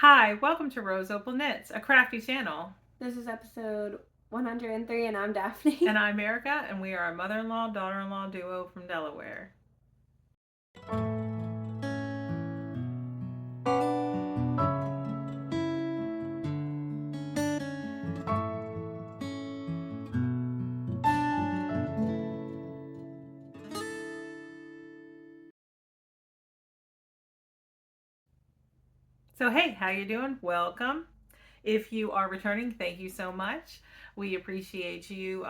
Hi, welcome to Rose Opal Knits, a crafty channel. This is episode 103, and I'm Daphne. And I'm Erica, and we are a mother-in-law, daughter-in-law duo from Delaware. So hey, how you doing? Welcome. If you are returning, thank you so much. We appreciate you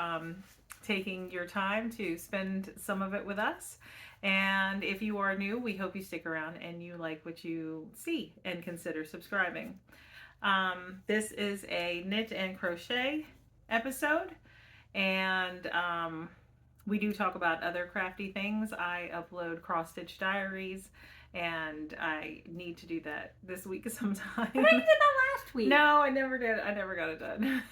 taking your time to spend some of it with us. And if you are new, we hope you stick around and you like what you see and consider subscribing. This is a knit and crochet episode, and we do talk about other crafty things. I upload cross stitch diaries, and I need to do that this week sometime. I thought you did that last week. No, I never did. I never got it done.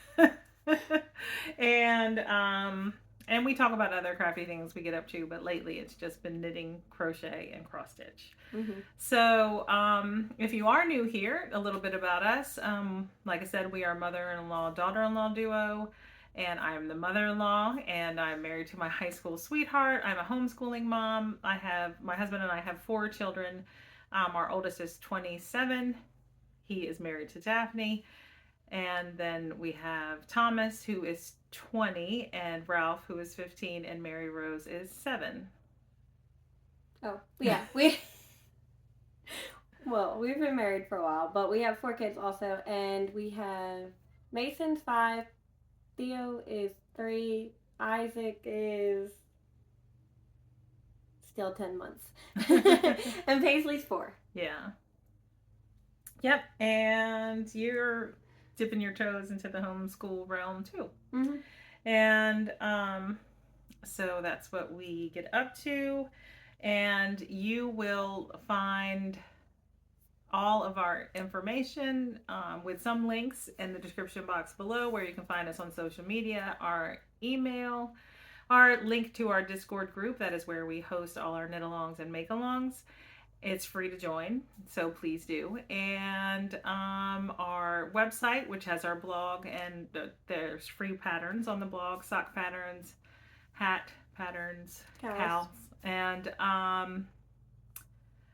And we talk about other crafty things we get up to, but lately it's just been knitting, crochet, and cross stitch. Mm-hmm. So, if you are new here, a little bit about us. Like I said, we are mother-in-law, daughter-in-law duo, and I'm the mother-in-law, and I'm married to my high school sweetheart. I'm a homeschooling mom. My husband and I have 4 children. Our oldest is 27. He is married to Daphne. And then we have Thomas, who is 20, and Ralph, who is 15, and Mary Rose is 7. Oh, yeah. We've been married for a while, but we have 4 kids also, and we have Mason's 5, Theo is 3, Isaac is still 10 months, and Paisley's 4. Yeah. Yep. And you're dipping your toes into the homeschool realm too. Mm-hmm. And so that's what we get up to. And you will find all of our information with some links in the description box below, where you can find us on social media, our email, our link to our Discord group. That is where we host all our knit alongs and make alongs. It's free to join, so please do. And our website, which has our blog, and there's free patterns on the blog: sock patterns, hat patterns, cows, and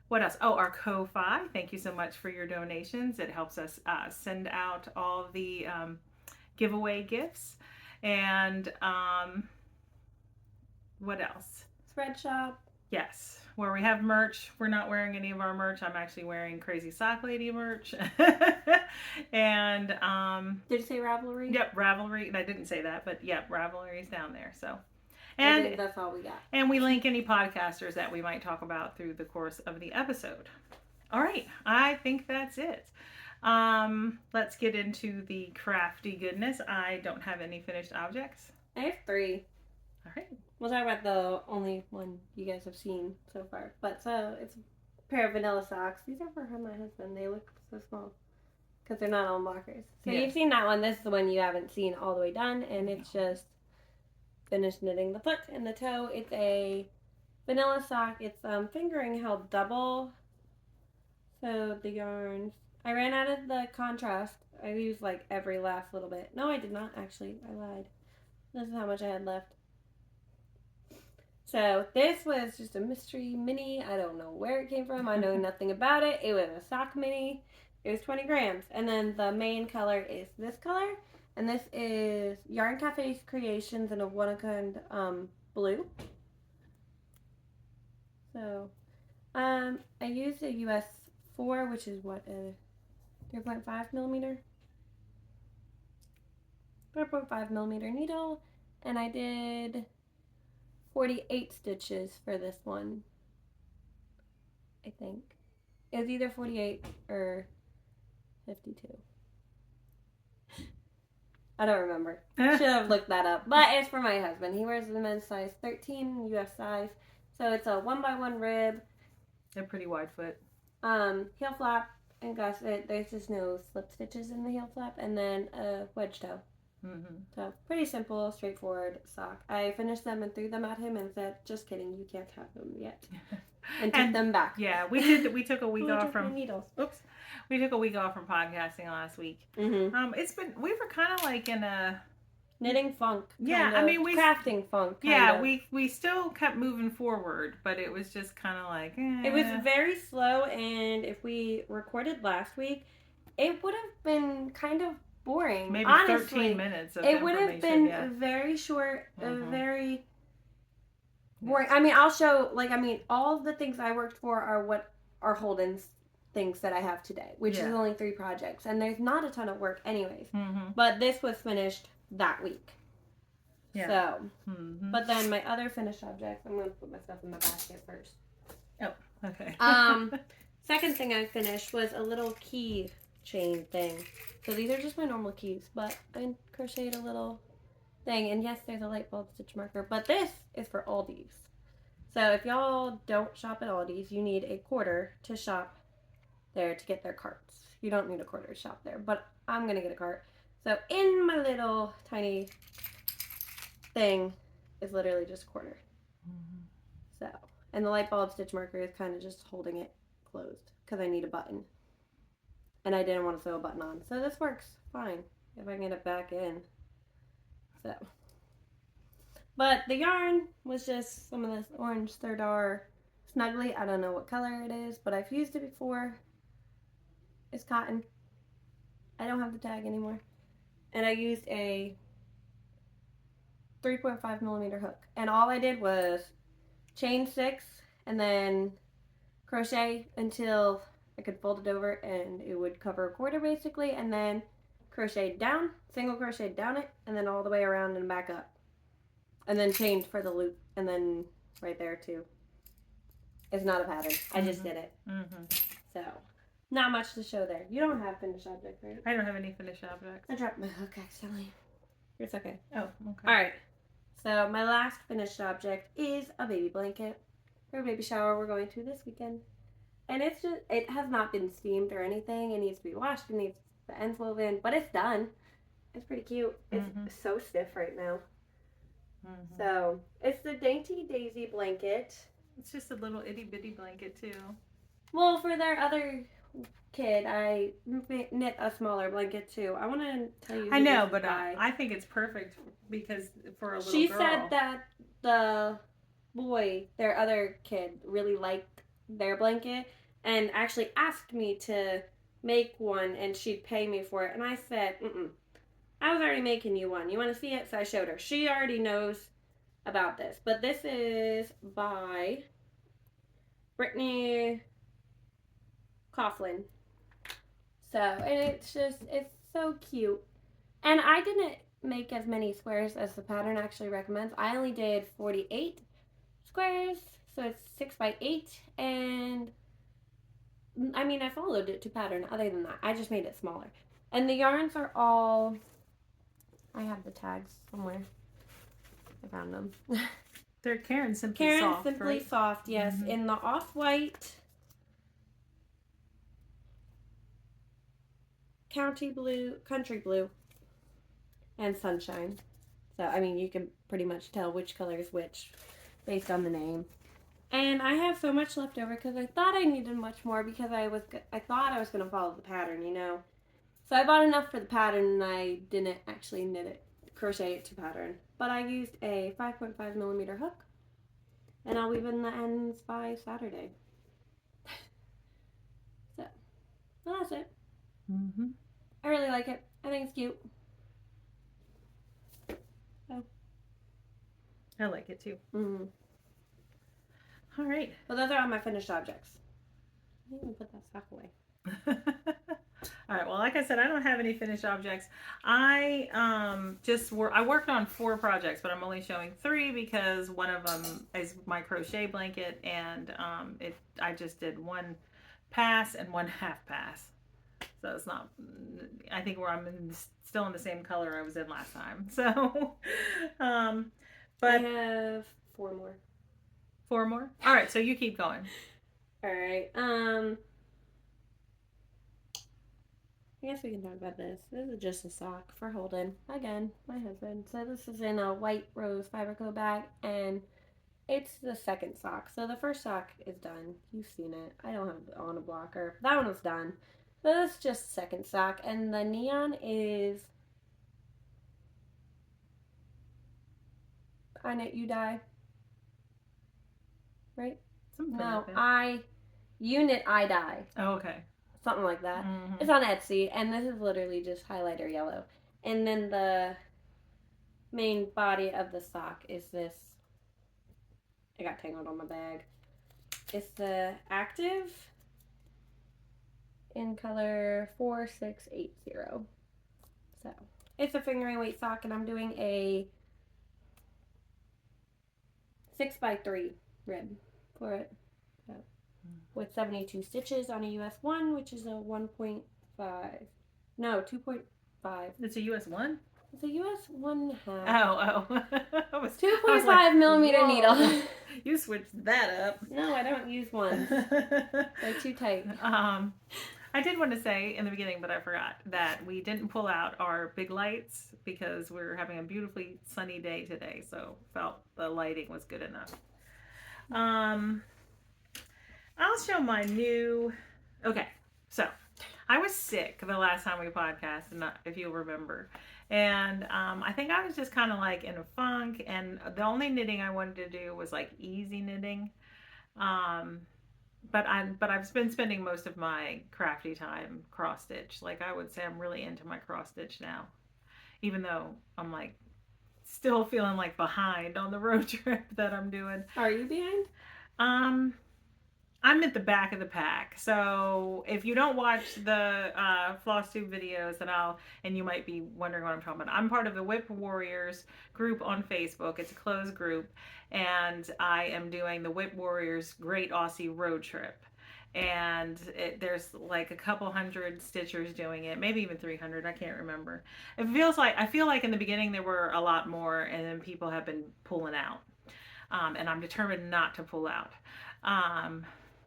what else? Oh, our Ko-Fi. Thank you so much for your donations. It helps us send out all the giveaway gifts. And what else? Thread shop. Yes, where we have merch. We're not wearing any of our merch. I'm actually wearing Crazy Sock Lady merch. And Did you say Ravelry? Yep, Ravelry. I didn't say that, but yep, Ravelry is down there. So, and I think that's all we got. And we link any podcasters that we might talk about through the course of the episode. All right, I think that's it. Let's get into the crafty goodness. I don't have any finished objects. I have 3. All right. We'll talk about the only one you guys have seen so far. But so it's a pair of vanilla socks. These are for my husband. They look so small because they're not on blockers. So You've seen that one. This is the one you haven't seen all the way done, and it's just finished knitting the foot and the toe. It's a vanilla sock. It's fingering held double. So the yarns. I ran out of the contrast. I used like every last little bit. No, I did not actually. I lied. This is how much I had left. So this was just a mystery mini. I don't know where it came from. I know nothing about it. It was a sock mini. It was 20 grams. And then the main color is this color. And this is Yarn Cafe's Creations in a one-of-a-kind blue. So I used a US 4, which is what, a 3.5 millimeter? 4.5 millimeter needle. And I did 48 stitches for this one, I think. It was either 48 or 52. I don't remember. Should have looked that up. But it's for my husband. He wears the men's size 13, US size. So it's a 1x1 rib. A pretty wide foot. Heel flap and gusset. There's just no slip stitches in the heel flap. And then a wedge toe. Mm-hmm. So pretty simple, straightforward sock. I finished them and threw them at him and said, "Just kidding, you can't have them yet." and took them back. Yeah, we took a week off from needles. Oops, we took a week off from podcasting last week. We were kind of like in a knitting funk. Yeah, I mean crafting funk. Yeah, we still kept moving forward, but it was just kind of like it was very slow. And if we recorded last week, it would have been kind of boring. Maybe honestly, 13 minutes. It would have been very short, very boring. I mean, I'll show. All the things I worked for are what are Holden's things that I have today, which is only 3 projects, and there's not a ton of work, anyways. But this was finished that week. Yeah. So, but then my other finished objects, I'm going to put my stuff in my basket first. Oh, okay. Second thing I finished was a little key chain thing. So these are just my normal keys, but I crocheted a little thing. And yes, there's a light bulb stitch marker, but this is for Aldi's. So if y'all don't shop at Aldi's, you need a quarter to shop there to get their carts. You don't need a quarter to shop there, but I'm going to get a cart. So in my little tiny thing is literally just a quarter. So, and the light bulb stitch marker is kind of just holding it closed because I need a button. And I didn't want to sew a button on. So this works fine if I can get it back in. So. But the yarn was just some of this orange Third R Snuggly. I don't know what color it is, but I've used it before. It's cotton. I don't have the tag anymore. And I used a 3.5 millimeter hook. And all I did was chain 6 and then crochet until I could fold it over and it would cover a quarter basically, and then crochet down, single crochet down it, and then all the way around and back up. And then chained for the loop, and then right there too. It's not a pattern. I just did it. So, not much to show there. You don't have finished objects, right? I don't have any finished objects. I dropped my hook accidentally. It's okay. Oh, okay. Alright. So, my last finished object is a baby blanket for a baby shower we're going to this weekend. And it's just, it has not been steamed or anything. It needs to be washed. It needs the ends woven, but it's done. It's pretty cute. It's so stiff right now. So, it's the Dainty Daisy blanket. It's just a little itty bitty blanket too. Well, for their other kid, I knit a smaller blanket too. I want to tell you. I know, but I think it's perfect because for a little girl. She said that the boy, their other kid, really liked their blanket and actually asked me to make one and she'd pay me for it. And I said, I was already making you one. You want to see it? So I showed her. She already knows about this. But this is by Brittany Coughlin. So, and it's so cute. And I didn't make as many squares as the pattern actually recommends. I only did 48 squares. So it's 6 by 8. And I mean, I followed it to pattern. Other than that, I just made it smaller. And the yarns are all, I have the tags somewhere. I found them. They're Caron Simply Soft. Caron Simply Soft, yes. In the off-white, country blue, and sunshine. So, I mean, you can pretty much tell which color is which based on the name. And I have so much left over because I thought I needed much more because I thought I was going to follow the pattern, you know. So I bought enough for the pattern and I didn't actually crochet it to pattern. But I used a 5.5 millimeter hook and I'll weave in the ends by Saturday. So, well, that's it. I really like it. I think it's cute. So. I like it too. All right. Well, those are all my finished objects. I didn't even put that stuff away. All right. Well, like I said, I don't have any finished objects. I worked on 4 projects, but I'm only showing 3 because one of them is my crochet blanket, and I just did 1 pass and 1 half pass. So it's not. I think still in the same color I was in last time. So, but I have 4 more. 4 more? All right, so you keep going. All right. I guess we can talk about this. This is just a sock for Holden. Again, my husband. So this is in a white rose fiberco bag, and It's the second sock. So the first sock is done. You've seen it. I don't have it on a blocker. That one was done. So that's just second sock. And the neon is I Knit You Die. Right? Something No, like that. You Knit I Die. Oh, okay. Something like that. It's on Etsy, and this is literally just highlighter yellow. And then the main body of the sock is this. I got tangled on my bag. It's the Active in color 4680. So it's a fingering weight sock, and I'm doing a 6x3 rib for it. So, with 72 stitches on a US 1, which is a 1.5. No, 2.5. It's a US 1? It's a US 1.5. Oh. 2.5 like, millimeter whoa. Needle. You switched that up. No, I don't use ones. They're too tight. I did want to say in the beginning, but I forgot, that we didn't pull out our big lights because we were having a beautifully sunny day today, so felt the lighting was good enough. I'll show my new... Okay, so I was sick the last time we podcasted, if you'll remember. And I think I was just kind of like in a funk, and the only knitting I wanted to do was like easy knitting. But I've been spending most of my crafty time cross stitch. Like I would say I'm really into my cross stitch now, even though I'm like still feeling like behind on the road trip that I'm doing. Are you behind? I'm at the back of the pack. So if you don't watch the floss tube videos, and you might be wondering what I'm talking about. I'm part of the Whip Warriors group on Facebook. It's a closed group, and I am doing the Whip Warriors Great Aussie Road Trip. And there's like a couple hundred stitchers doing it, maybe even 300. I can't remember. I feel like in the beginning there were a lot more, and then people have been pulling out. And I'm determined not to pull out.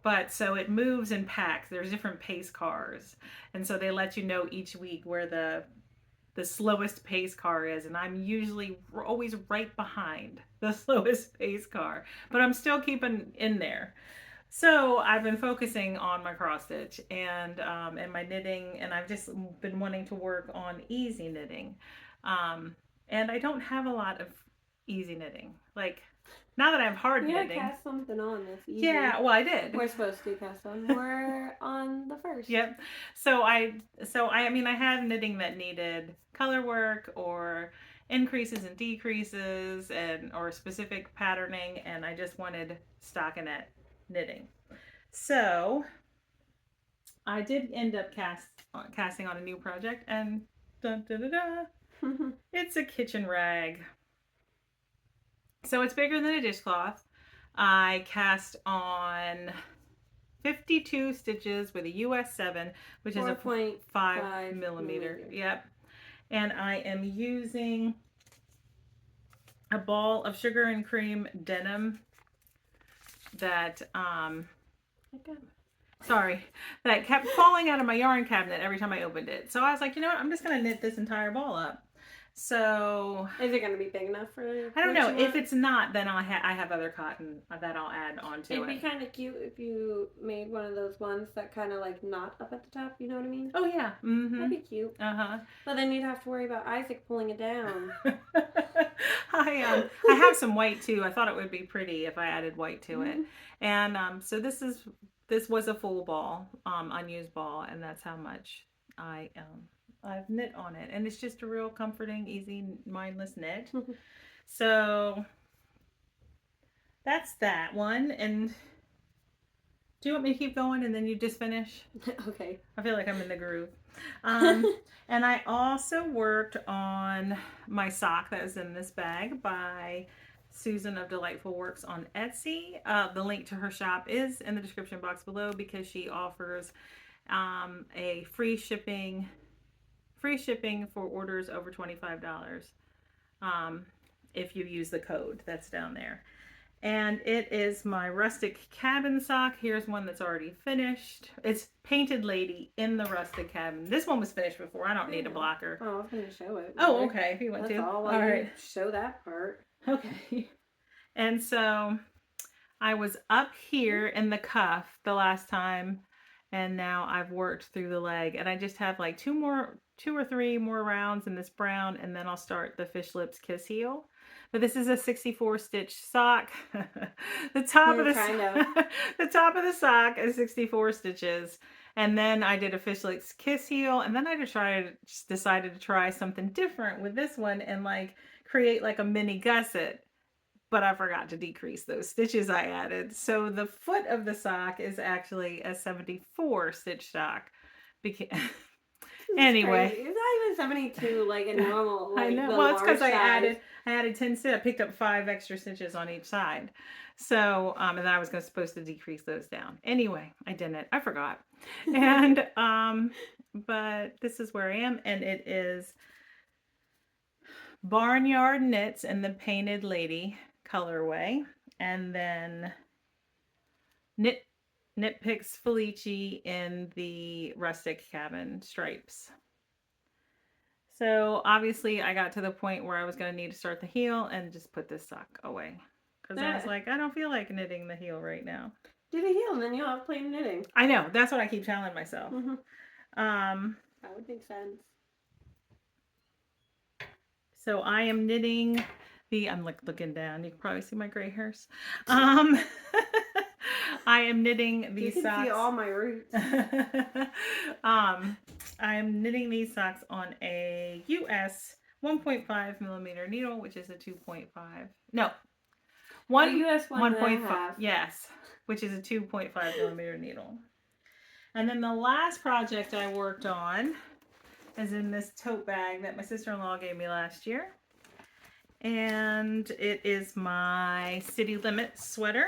But so it moves in packs. There's different pace cars. And so they let you know each week where the slowest pace car is. And I'm usually always right behind the slowest pace car. But I'm still keeping in there. So I've been focusing on my cross stitch and my knitting. And I've just been wanting to work on easy knitting. And I don't have a lot of easy knitting. Like... Now that I have hard knitting. Yeah, cast something on this easy. Yeah, well, I did. We're supposed to cast on. We're on the first. Yep. So I had knitting that needed color work or increases and decreases or specific patterning, and I just wanted stockinette knitting. So I did end up casting on a new project, and it's a kitchen rag. So it's bigger than a dishcloth. I cast on 52 stitches with a US 7, which is a 5 millimeter. Yep. And I am using a ball of sugar and cream denim that that kept falling out of my yarn cabinet every time I opened it. So I was like, you know what? I'm just gonna knit this entire ball up. So is it going to be big enough for you? I don't know. If it's not, then I have other cotton that I'll add onto it. It'd be kind of cute if you made one of those ones that kind of like knot up at the top. You know what I mean? Oh yeah. Mm-hmm. That'd be cute. But then you'd have to worry about Isaac pulling it down. I have some white too. I thought it would be pretty if I added white to it. And so this was a full ball, unused ball, and that's how much I've knit on it, and it's just a real comforting, easy, mindless knit. So that's that one. And do you want me to keep going and then you just finish? Okay. I feel like I'm in the groove. And I also worked on my sock that was in this bag by Susan of Delightful Works on Etsy. The link to her shop is in the description box below because she offers a free shipping for orders over $25 if you use the code that's down there. And it is my rustic cabin sock. Here's one that's already finished. It's Painted Lady in the rustic cabin. This one was finished before. I don't need a blocker. Oh, I was going to show it. Oh, okay. If you want that's to. All right. Show that part. Okay. And so I was up here in the cuff the last time, and now I've worked through the leg, and I just have like two or three more rounds in this brown, and then I'll start the Fish Lips Kiss Heel. But this is a 64 stitch sock. The top of the top of the sock is 64 stitches. And then I did a Fish Lips Kiss Heel, and then I decided to try something different with this one and like create like a mini gusset, but I forgot to decrease those stitches I added. So the foot of the sock is actually a 74 stitch sock. Anyway, crazy. It's not even 72 like a normal, like I know. the Well, it's because large size. I added 10 stitches. I picked up 5 extra stitches on each side. So, and then I was supposed to decrease those down. Anyway, I didn't. I forgot. And but this is where I am, and it is Barnyard Knits in the Painted Lady colorway, and then Knit Picks Felici in the Rustic Cabin stripes. So obviously I got to the point where I was going to need to start the heel and just put this sock away. Because I was like, I don't feel like knitting the heel right now. Do the heel and then you'll have plain knitting. I know. That's what I keep telling myself. That would make sense. So I am knitting I'm like looking down. You can probably see my gray hairs. I am knitting these socks. You can see all my roots. I'm knitting these socks on a US 1.5 millimeter needle, which is a 2.5. No, US 1.5. Yes, which is a 2.5 millimeter needle. And then the last project I worked on is in this tote bag that my sister-in-law gave me last year. And it is my City Limits sweater.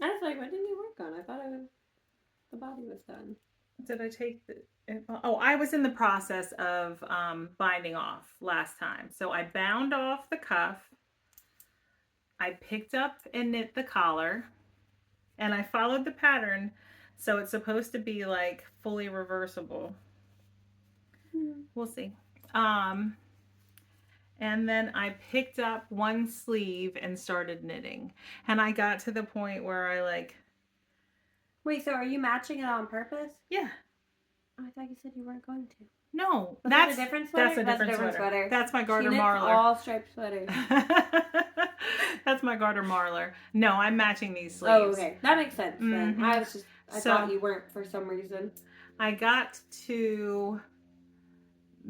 I was like, what did you work on? I thought the body was done. Did I take the... Oh, I was in the process of binding off last time. So I bound off the cuff. I picked up and knit the collar. And I followed the pattern. So it's supposed to be like fully reversible. We'll see. And then I picked up one sleeve and started knitting. And I got to the point where I like... Wait, so are you matching it on purpose? Yeah. Oh, I thought you said you weren't going to. No. That's a different sweater? That's a different sweater. That's my garter marler. All striped sweaters. That's my garter marler. No, I'm matching these sleeves. Oh, okay. That makes sense then. I thought you weren't for some reason. I got to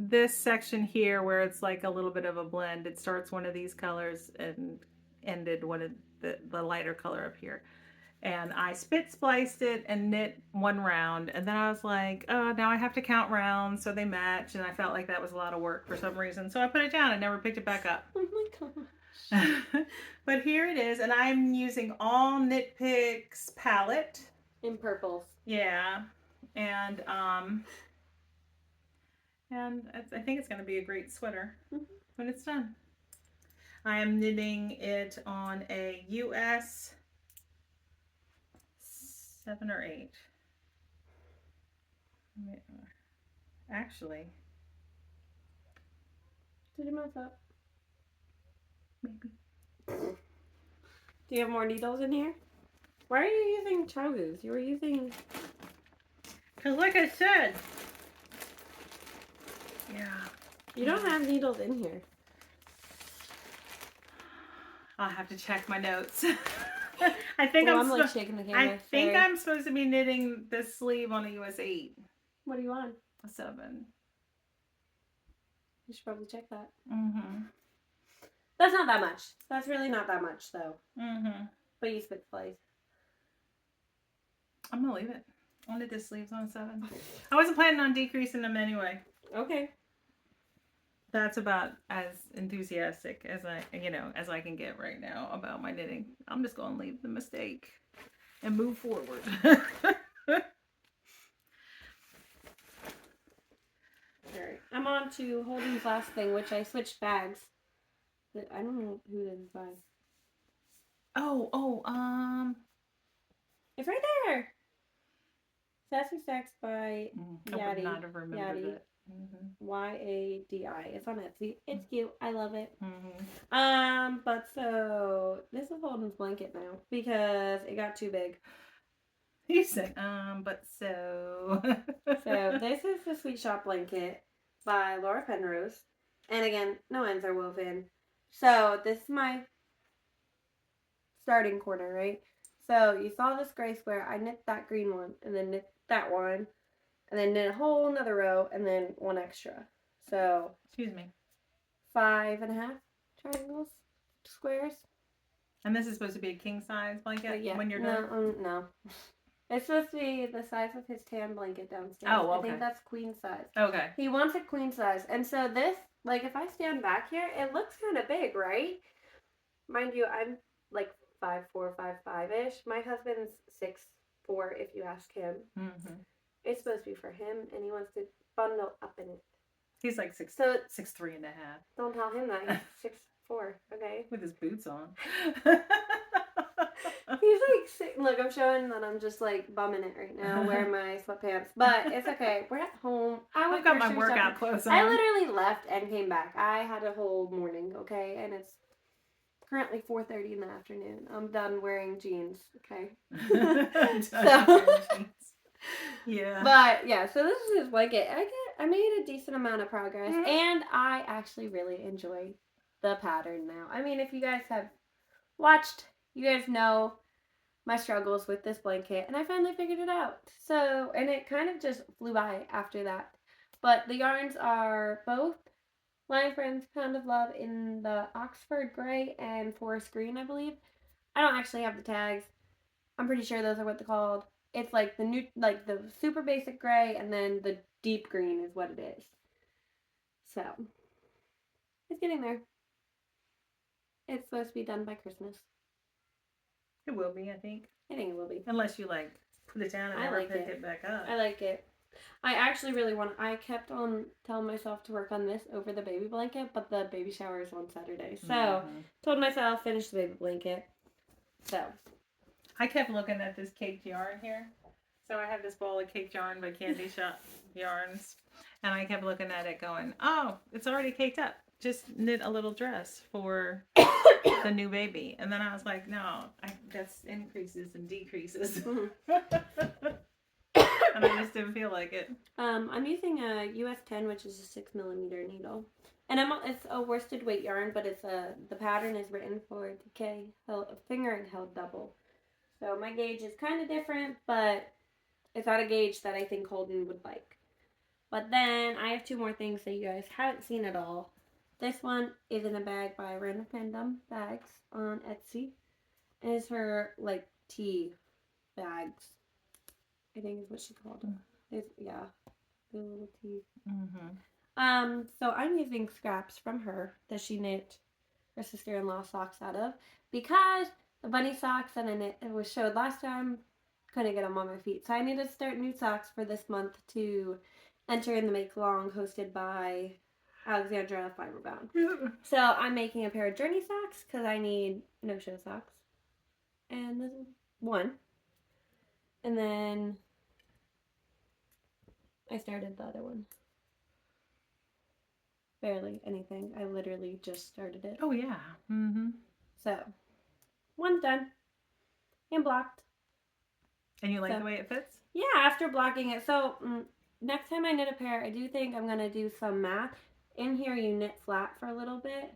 this section here where it's like a little bit of a blend. It starts one of these colors and ended one of the lighter color up here. And I spliced it and knit one round. And then I was like, oh, now I have to count rounds so they match. And I felt like that was a lot of work for some reason. So I put it down and never picked it back up. Oh my gosh. But here it is. And I'm using all Knit Picks palette. In purples. Yeah. And I think it's going to be a great sweater when it's done. I am knitting it on a US 7 or 8. Actually. Did you mess up? Maybe. Do you have more needles in here? Why are you using Chogus? You were using... Because like I said. Yeah. You don't have needles in here. I'll have to check my notes. I think I'm like shaking the camera. I think I'm supposed to be knitting this sleeve on a US 8. What do you want? A 7. You should probably check that. That's not that much. That's really not that much, though. But you split splice. I'm gonna leave it. I knit this sleeves on a 7. I wasn't planning on decreasing them anyway. Okay. That's about as enthusiastic as I can get right now about my knitting. I'm just going to leave the mistake and move forward. Alright, I'm on to Holden's last thing, which I switched bags. I don't know who this is by. It's right there! Sassy Stacks by Yaddy. I would not have remembered it. YADI. It's on Etsy. It's cute. I love it. Mm-hmm. But so this is Holden's blanket now because it got too big. You say, but so. So this is the Sweet Shop blanket by Laura Penrose. And again, no ends are woven. So this is my starting corner, right? So you saw this gray square. I knit that green one and then knit that one and then knit a whole another row and then one extra. So Excuse me. 5.5 triangles, squares. And this is supposed to be a king size blanket Yeah, when you're done? No. It's supposed to be the size of his tan blanket downstairs. Oh, okay. I think that's queen size. Okay. He wants it queen size. And so this, like if I stand back here, it looks kind of big, right? Mind you, I'm like 5'4", 5'5"-ish. My husband's 6'4", if you ask him. Mm-hmm. It's supposed to be for him, and he wants to bundle up in it. He's like 6'3.5". Don't tell him that. He's 6'4", okay? With his boots on. He's like, look, I'm showing that I'm just like bumming it right now, wearing my sweatpants. But it's okay. We're at home. I've got my workout clothes on. I literally left and came back. I had a whole morning, okay? And it's currently 4:30 in the afternoon. I'm done wearing jeans, okay? Yeah. But yeah, so this is his blanket. I made a decent amount of progress, and I actually really enjoy the pattern now. I mean, if you guys have watched, you guys know my struggles with this blanket, and I finally figured it out. So, and it kind of just flew by after that. But the yarns are both Lion Friends Pound of Love in the Oxford Gray and Forest Green, I believe. I don't actually have the tags. I'm pretty sure those are what they're called. It's like the new, like the super basic gray, and then the deep green is what it is. So, it's getting there. It's supposed to be done by Christmas. It will be, I think. I think it will be. Unless you like put it down and never pick it back up. I like it. I actually really want. I kept on telling myself to work on this over the baby blanket, but the baby shower is on Saturday, so told myself finish the baby blanket. So I kept looking at this caked yarn here. So I have this ball of caked yarn by Candy Shop Yarns, and I kept looking at it, going, "Oh, it's already caked up. Just knit a little dress for the new baby." And then I was like, "No, that's increases and decreases." And I just didn't feel like it. I'm using a US 10, which is a 6mm needle, and it's a worsted weight yarn, but it's the pattern is written for DK fingering held double. So my gauge is kind of different, but it's not a gauge that I think Holden would like. But then I have two more things that you guys haven't seen at all. This one is in a bag by Random Fandom Bags on Etsy. And it's her like tea bags. I think is what she called them. Yeah, the little tea. So I'm using scraps from her that she knit her sister-in-law socks out of, because the bunny socks that I knit was showed last time, couldn't get them on my feet. So I need to start new socks for this month to enter in the make long hosted by Alexandra Fiberbound. So I'm making a pair of Journey socks because I need no-show socks. And this is one. And then I started the other one. Barely anything. I literally just started it. Oh, yeah. So, one's done. And blocked. And you like the way it fits? Yeah, after blocking it. So, next time I knit a pair, I do think I'm going to do some math. In here, you knit flat for a little bit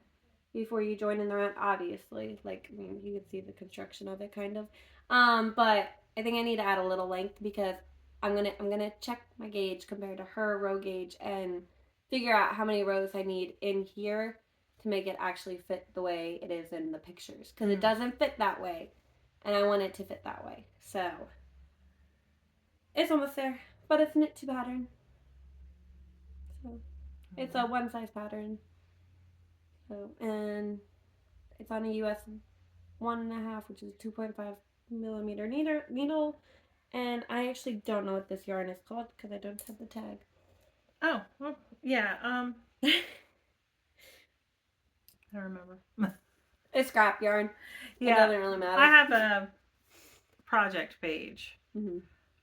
before you join in the round, obviously. Like, I mean, you can see the construction of it, kind of. But I think I need to add a little length because I'm gonna check my gauge compared to her row gauge and figure out how many rows I need in here to make it actually fit the way it is in the pictures. Because it doesn't fit that way, and I want it to fit that way. So, it's almost there, but it's knit to pattern. So, it's a one size pattern. So, and it's on a US 1.5, which is 2.5mm needle. And I actually don't know what this yarn is called because I don't have the tag. Oh, well, yeah. I don't remember. It's scrap yarn. Yeah. It doesn't really matter. I have a project page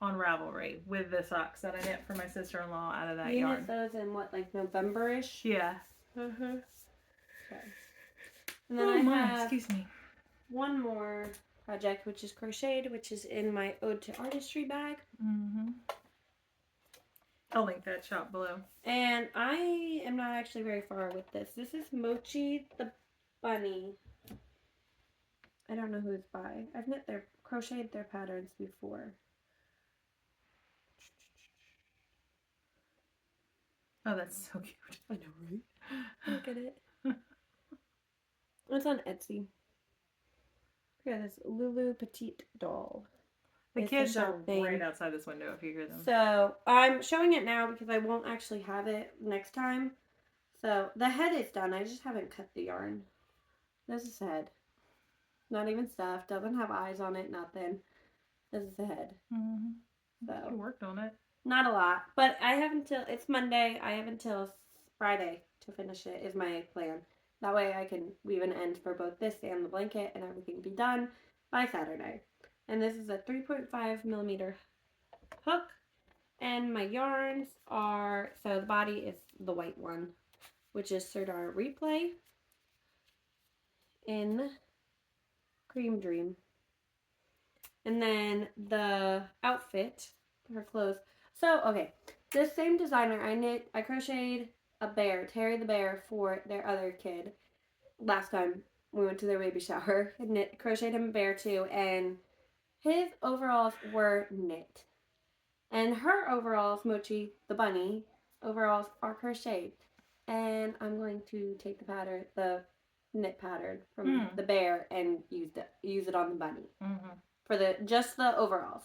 on Ravelry with the socks that I knit for my sister-in-law out of that you yarn. knit those in what, like November-ish? Yeah. Okay. And then I have excuse me. one more project, which is crocheted, which is in my Ode to Artistry bag. I'll link that shop below. And I am not actually very far with this. This is Mochi the Bunny. I don't know who it's by. I've crocheted their patterns before. Oh, that's so cute. I know, right? Look at it. It's on Etsy. Look at this Lulu Petite doll. The kids are right outside this window if you hear them. So I'm showing it now because I won't actually have it next time. So the head is done. I just haven't cut the yarn. This is the head. Not even stuffed. Doesn't have eyes on it. Nothing. This is the head. So you worked on it. Not a lot, but I have until it's Monday. I have until Friday to finish it. Is my plan. That way I can weave an end for both this and the blanket, and everything be done by Saturday. And this is a 3.5 millimeter hook. And my yarns are, so the body is the white one, which is Serdar Replay in Cream Dream. And then the outfit, her clothes. So, okay, this same designer, I crocheted a bear, Terry the bear, for their other kid. Last time we went to their baby shower, crocheted him a bear too, and his overalls were knit. And her overalls, Mochi, the bunny, overalls are crocheted. And I'm going to take the pattern, the knit pattern from the bear and use it on the bunny. For just the overalls.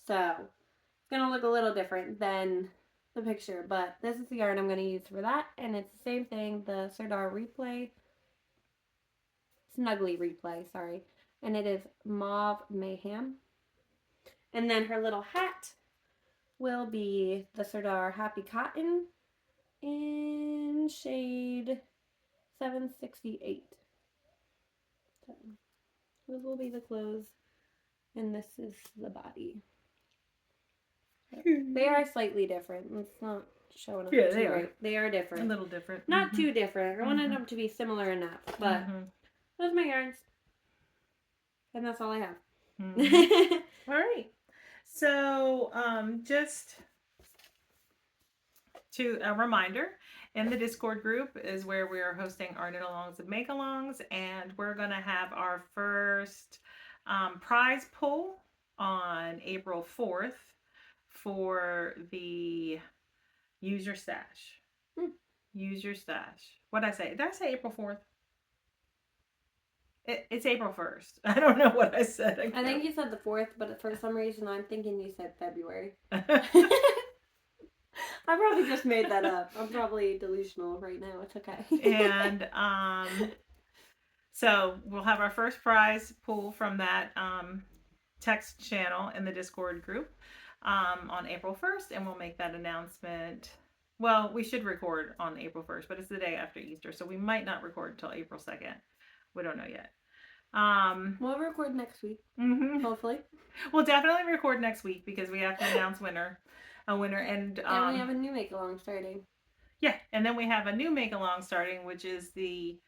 So it's going to look a little different than the picture, but this is the yarn I'm going to use for that. And it's the same thing, the Serdar Replay. Snuggly Replay, sorry. And it is Mauve Mayhem. And then her little hat will be the Serdar Happy Cotton in shade 768. So those will be the clothes, and this is the body. They are slightly different. It's not showing up too great. They are different. A little different. Not too different. I wanted them to be similar enough, but those are my yarns. And that's all I have. All right. So, just to a reminder, in the Discord group is where we are hosting our knit-alongs and make-alongs, and we're going to have our first prize pull on April 4th for the Use Your Stash. Use Your Stash. What did I say? Did I say April 4th? It's April 1st. I don't know what I said. I think you said the 4th, but for some reason I'm thinking you said February. I probably just made that up. I'm probably delusional right now. It's okay. And so we'll have our first prize pull from that text channel in the Discord group on April 1st, and we'll make that announcement. Well, we should record on April 1st, but it's the day after Easter, so we might not record until April 2nd. We don't know yet. We'll record next week. Hopefully. We'll definitely record next week because we have to announce a winner. And we have a new make-along starting. Yeah, and then we have a new make-along starting, which is the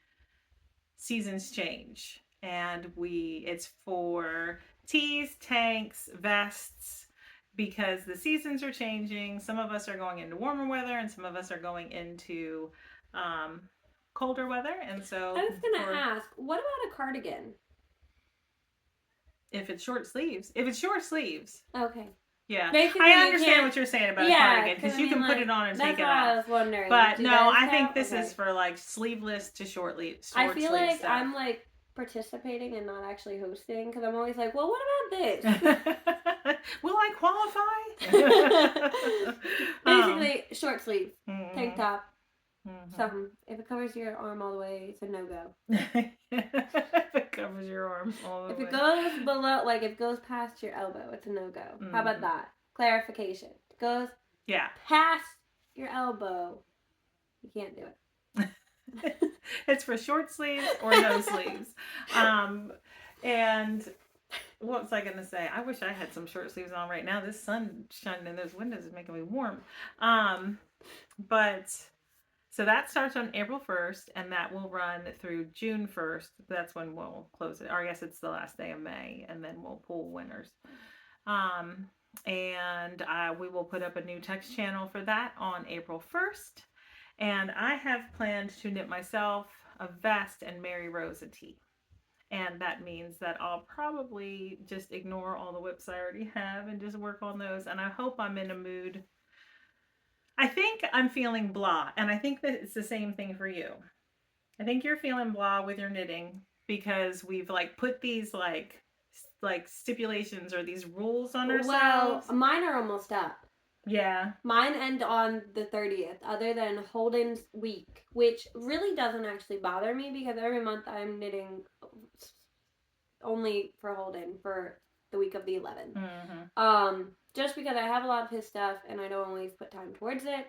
Seasons Change. And it's for tees, tanks, vests, because the seasons are changing. Some of us are going into warmer weather and some of us are going into colder weather, and so I was gonna ask, what about a cardigan? If it's short sleeves. Okay. Yeah. Basically, I understand what you're saying about a cardigan, because you can put it on and take it off. That's what I was wondering. But no, I think this is for like sleeveless to short I feel like stuff. I'm like participating and not actually hosting, because I'm always like, well, what about this? Will I qualify? Basically, short sleeve, tank top. Something. If it covers your arm all the way, it's a no-go. If it covers your arm all the way. If it goes below, like if it goes past your elbow, it's a no-go. How about that? Clarification. If it goes past your elbow, you can't do it. It's for short sleeves or no sleeves. And what was I going to say? I wish I had some short sleeves on right now. This sun shining in those windows is making me warm. Um, but so that starts on April 1st and that will run through June 1st. That's when we'll close it. Or I guess it's the last day of May and then we'll pull winners. Um, and we will put up a new text channel for that on April 1st. And I have planned to knit myself a vest and marry Rose a tee. And that means that I'll probably just ignore all the whips I already have and just work on those. And I hope I'm in a mood. I think I'm feeling blah. And I think that it's the same thing for you. I think you're feeling blah with your knitting because we've like put these like stipulations or these rules on ourselves. Well, mine are almost up. Yeah. Mine end on the 30th, other than Holden's week, which really doesn't actually bother me because every month I'm knitting only for Holden for the week of the 11th. Mm-hmm. Just because I have a lot of his stuff and I don't always put time towards it,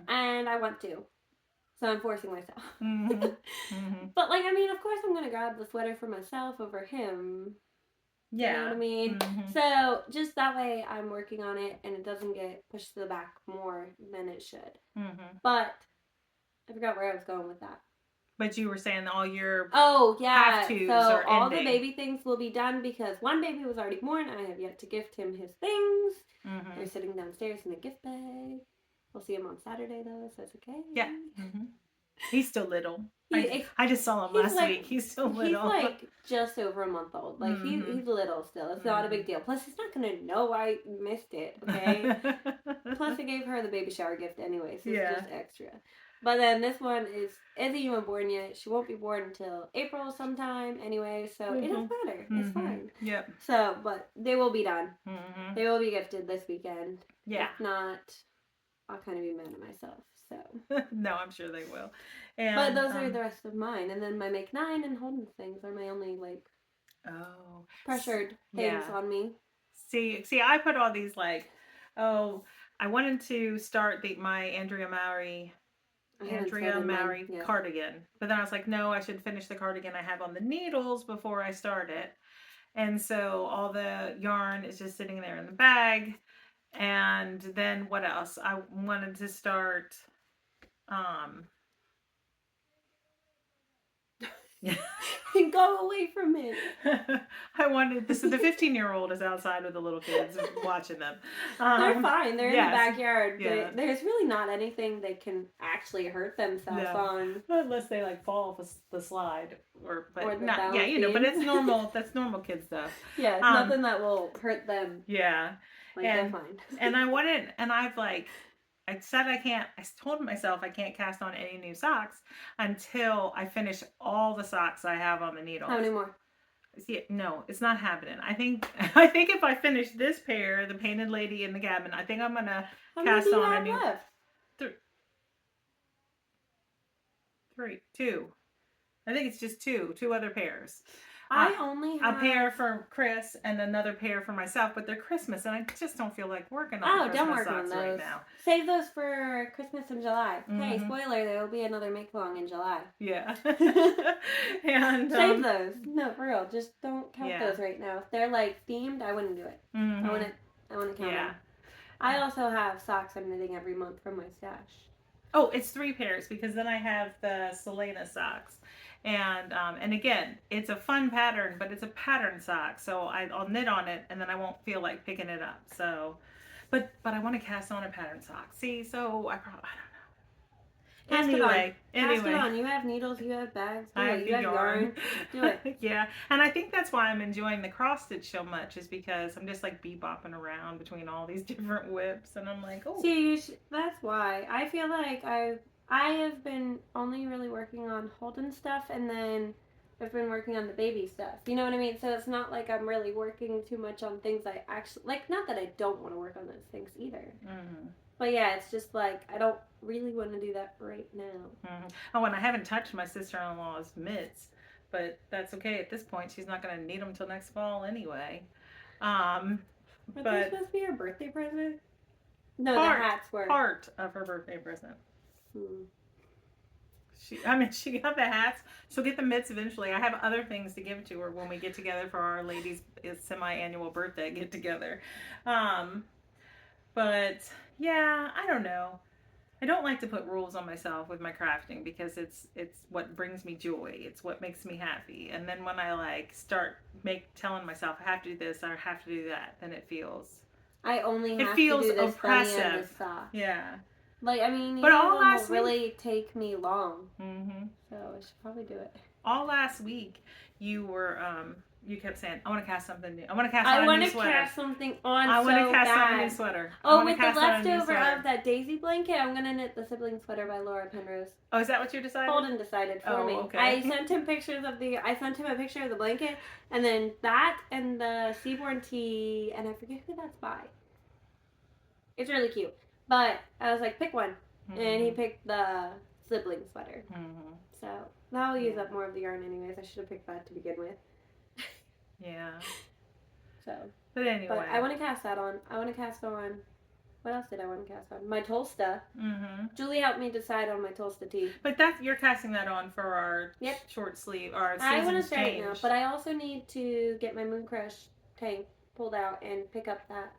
and I want to. So I'm forcing myself. But, like, I mean, of course I'm going to grab the sweater for myself over him. Yeah. You know what I mean? So, just that way I'm working on it and it doesn't get pushed to the back more than it should. But, I forgot where I was going with that. But you were saying all your have-tos so are all ending. the baby things will be done because one baby was already born. I have yet to gift him his things. They're sitting downstairs in the gift bag. We'll see him on Saturday though, so it's okay. Yeah. He's still little. I just saw him last week. He's still little. He's like just over a month old. Like he's little still. It's not a big deal. Plus he's not gonna know I missed it. Okay. Plus I gave her the baby shower gift anyway, so it's just extra. But then this one isn't even born yet. She won't be born until April sometime anyway, so it doesn't matter. It's fine. Yep. So, but they will be done. They will be gifted this weekend. Yeah. If not, I'll kind of be mad at myself. So. No, I'm sure they will. And, but those are the rest of mine. And then my Make 9 and Holden's things are my only, like, pressured things on me. See, I put all these, like, I wanted to start my Andrea Mowry cardigan. But then I was like, no, I should finish the cardigan I have on the needles before I start it. And so all the yarn is just sitting there in the bag. And then what else? I wanted to start go away from it. I wanted this. The 15-year-old is outside with the little kids watching them. They're fine. They're in the backyard. Yeah. There's really not anything they can actually hurt themselves on, unless they like fall off the slide or not. Yeah, you know. But it's normal. That's normal kid stuff. Yeah, nothing that will hurt them. Yeah, like they're fine. And I wanted, and I've like. I said I told myself I can't cast on any new socks until I finish all the socks I have on the needle. How many more? See, no, it's not happening. I think if I finish this pair, the Painted Lady and the Gabbin, I think I'm going to cast on a new... left? Two. I think it's just two other pairs. I only have a pair for Chris and another pair for myself, but they're Christmas, and I just don't feel like working on Christmas don't work socks on those right now. Save those for Christmas in July. Hey, spoiler, there will be another make-along in July. Yeah. And save those. No, for real. Just don't count those right now. If they're like themed, I wouldn't do it. I want to count them. I also have socks I'm knitting every month from my stash. Oh, it's 3 pairs because then I have the Selena socks. And again, it's a fun pattern, but it's a pattern sock, so I'll knit on it, and then I won't feel like picking it up. So, but I want to cast on a pattern sock. See, so I don't know. Anyway, cast it on. You have needles, you have bags, you have yarn. Do it. Yeah, and I think that's why I'm enjoying the cross stitch so much, is because I'm just like bebopping around between all these different whips, and I'm like, oh. See, that's why I feel like I have been only really working on Holden stuff, and then I've been working on the baby stuff. You know what I mean? So it's not like I'm really working too much on things I actually... Like, not that I don't want to work on those things either. But yeah, it's just like, I don't really want to do that right now. Oh, and I haven't touched my sister-in-law's mitts, but that's okay at this point. She's not going to need them until next fall anyway. But they supposed to be her birthday present? No, the hats were. Part of her birthday present. She got the hats. She'll get the mitts eventually. I have other things to give to her when we get together for our ladies' semi-annual birthday get together. Um, but yeah, I don't know. I don't like to put rules on myself with my crafting because it's what brings me joy. It's what makes me happy. And then when I like start telling myself I have to do this or I have to do that, then I only it have to feels do this bunny and oppressive. this sock. Yeah. Like, I mean, But neither all of them will last week, really take me long. mm-hmm. So I should probably do it. All last week, you kept saying, "I want to cast something new. I want to cast on a new sweater. I want to cast something on I want so to cast bad. on a new sweater. Oh, with the leftover of that daisy blanket, I'm gonna knit the sibling sweater by Laura Penrose. Oh, is that what you decided? Holden decided for me. Okay. I sent him a picture of the blanket, and then that and the Seaborn tee, and I forget who that's by. It's really cute, but I was like, pick one, and he picked the sibling sweater. So that will use up more of the yarn anyways. I should have picked that to begin with. Yeah. So. But anyway. But I want to cast that on. What else did I want to cast on? My Tolsta. Julie helped me decide on my Tolsta tee. But you're casting that on for our short sleeve, our season's I want to start change. it now, but I also need to get my Moon Crush tank pulled out and pick up that.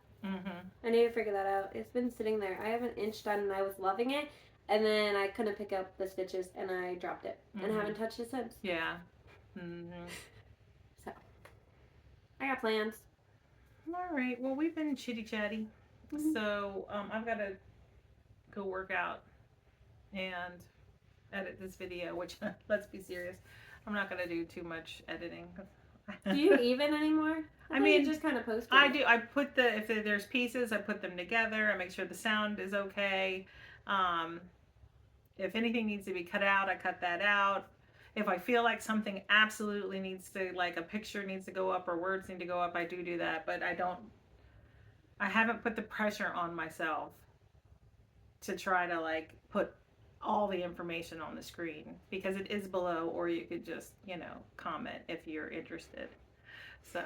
I need to figure that out. It's been sitting there. I have an inch done and I was loving it, and then I couldn't pick up the stitches and I dropped it and haven't touched it since. Yeah. So I got plans. All right. Well, we've been chitty chatty, so I've got to go work out and edit this video. Which, let's be serious, I'm not gonna do too much editing. Do you even anymore? I mean, you just kind of post it. I do. I put if there's pieces, I put them together. I make sure the sound is okay. If anything needs to be cut out, I cut that out. If I feel like something absolutely needs to, like a picture needs to go up or words need to go up, I do that. But I haven't put the pressure on myself to try to like put all the information on the screen because it is below, or you could just, comment if you're interested. So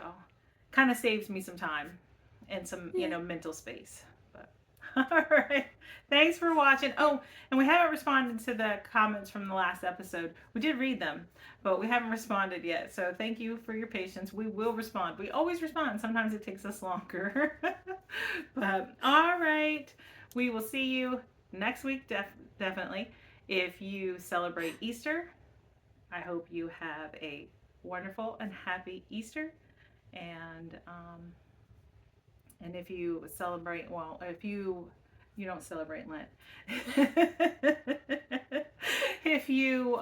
kind of saves me some time and some, mental space. But all right. Thanks for watching. Oh, and we haven't responded to the comments from the last episode. We did read them, but we haven't responded yet. So thank you for your patience. We will respond. We always respond. Sometimes it takes us longer. But all right. We will see you next week, definitely. If you celebrate Easter, I hope you have a wonderful and happy Easter. And if you celebrate, if you don't celebrate Lent, if you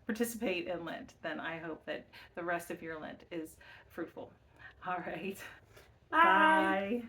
participate in Lent, then I hope that the rest of your Lent is fruitful. All right. Bye. Bye.